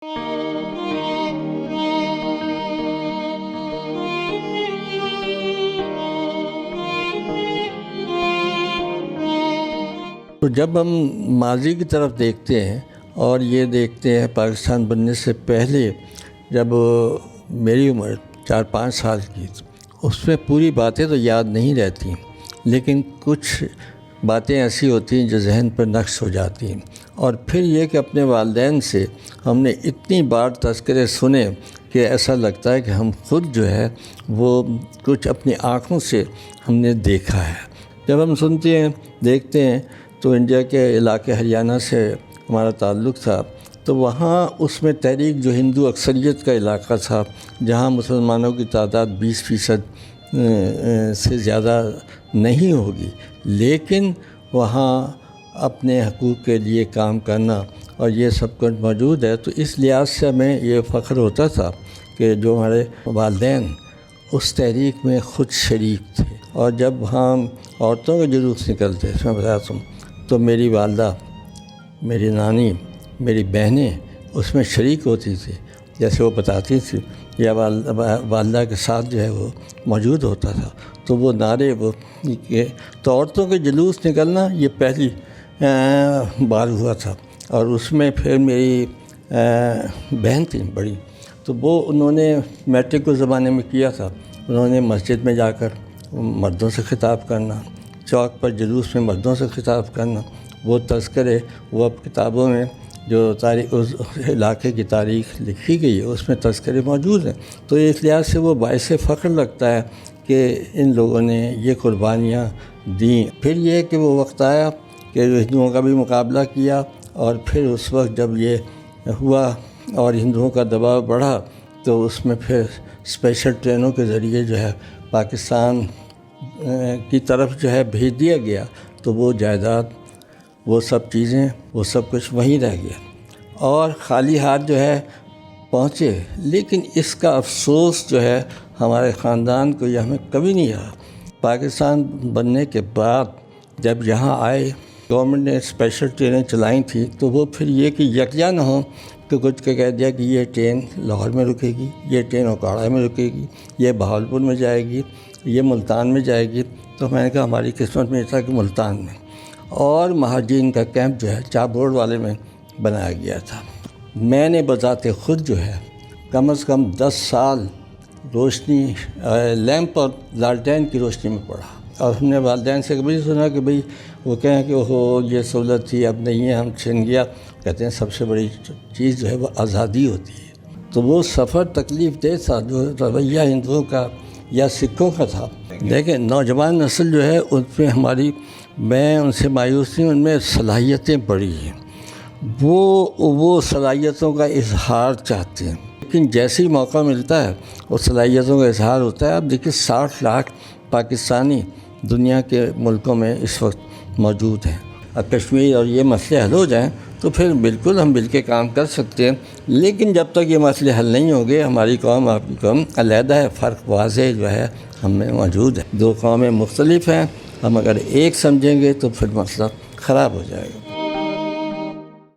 تو جب ہم ماضی کی طرف دیکھتے ہیں اور یہ دیکھتے ہیں پاکستان بننے سے پہلے جب میری عمر 4-5 سال کی، اس میں پوری باتیں تو یاد نہیں رہتی، لیکن کچھ باتیں ایسی ہوتی ہیں جو ذہن پر نقش ہو جاتی ہیں۔ اور پھر یہ کہ اپنے والدین سے ہم نے اتنی بار تذکرے سنے کہ ایسا لگتا ہے کہ ہم خود جو ہے وہ کچھ اپنی آنکھوں سے ہم نے دیکھا ہے۔ جب ہم سنتے ہیں دیکھتے ہیں تو انڈیا کے علاقے ہریانہ سے ہمارا تعلق تھا، تو وہاں اس میں تحریک جو ہندو اکثریت کا علاقہ تھا، جہاں مسلمانوں کی تعداد 20% سے زیادہ نہیں ہوگی، لیکن وہاں اپنے حقوق کے لیے کام کرنا اور یہ سب کچھ موجود ہے۔ تو اس لحاظ سے ہمیں یہ فخر ہوتا تھا کہ جو ہمارے والدین اس تحریک میں خود شریک تھے۔ اور جب ہم عورتوں کے جلوس نکلتے تھے، میں بتاتا ہوں، تو میری والدہ، میری نانی، میری بہنیں اس میں شریک ہوتی تھی، جیسے وہ بتاتی تھی، یا والدہ کے ساتھ جو ہے وہ موجود ہوتا تھا۔ تو وہ نعرے تو عورتوں کے جلوس نکلنا یہ پہلی بار ہوا تھا۔ اور اس میں پھر میری بہن تھی بڑی، تو وہ انہوں نے میٹرک کے زمانے میں کیا تھا، انہوں نے مسجد میں جا کر مردوں سے خطاب کرنا، چوک پر جلوس میں مردوں سے خطاب کرنا، وہ تذکرے وہ اب کتابوں میں جو تاریخ اس علاقے کی تاریخ لکھی گئی ہے اس میں تذکرے موجود ہیں۔ تو اس لحاظ سے وہ باعث فخر لگتا ہے کہ ان لوگوں نے یہ قربانیاں دیں۔ پھر یہ کہ وہ وقت آیا کہ ہندوؤں کا بھی مقابلہ کیا، اور پھر اس وقت جب یہ ہوا اور ہندوؤں کا دباؤ بڑھا تو اس میں پھر اسپیشل ٹرینوں کے ذریعے جو ہے پاکستان کی طرف جو ہے بھیج دیا گیا، تو وہ جائیداد، وہ سب چیزیں، وہ سب کچھ وہیں رہ گیا اور خالی ہاتھ جو ہے پہنچے۔ لیکن اس کا افسوس جو ہے ہمارے خاندان کو، یہ ہمیں کبھی نہیں رہا۔ پاکستان بننے کے بعد جب یہاں آئے، گورنمنٹ نے اسپیشل ٹرینیں چلائیں تھیں، تو وہ پھر یہ کہ یکجا نہ ہوں کہ کچھ کے کہہ دیا کہ یہ ٹرین لاہور میں رکے گی، یہ ٹرین اوکاڑا میں رکے گی، یہ بہاولپور میں جائے گی، یہ ملتان میں جائے گی۔ تو میں نے کہا ہماری قسمت میں یہ تھا کہ ملتان میں، اور مہاجرین کا کیمپ جو ہے چابوڑ والے میں بنایا گیا تھا۔ میں نے بذات خود جو ہے کم از کم 10 سال روشنی لیمپ اور لالٹین کی روشنی میں پڑھا، اور ہم نے والدین سے کبھی سنا کہ بھئی وہ کہیں کہ اوہو یہ سہولت تھی اب نہیں ہے، ہم چھن گیا۔ کہتے ہیں سب سے بڑی چیز جو ہے وہ آزادی ہوتی ہے۔ تو وہ سفر تکلیف دہ تھا جو رویہ ہندوؤں کا یا سکھوں کا تھا۔ دیکھیں نوجوان نسل جو ہے ان میں میں ان سے مایوس نہیں، ان میں صلاحیتیں بڑی ہیں، وہ صلاحیتوں کا اظہار چاہتے ہیں، لیکن جیسے ہی موقع ملتا ہے وہ صلاحیتوں کا اظہار ہوتا ہے۔ اب دیکھیں 60 لاکھ پاکستانی دنیا کے ملکوں میں اس وقت موجود ہیں۔ اب کشمیر اور یہ مسئلے حل ہو جائیں تو پھر بالکل ہم مل کے کام کر سکتے ہیں، لیکن جب تک یہ مسئلے حل نہیں ہوں گے، ہماری قوم آپ کی قوم علیحدہ ہے، فرق واضح جو ہے ہم میں موجود ہے۔ دو قومیں مختلف ہیں، ہم اگر ایک سمجھیں گے تو پھر مسئلہ خراب ہو جائے گا۔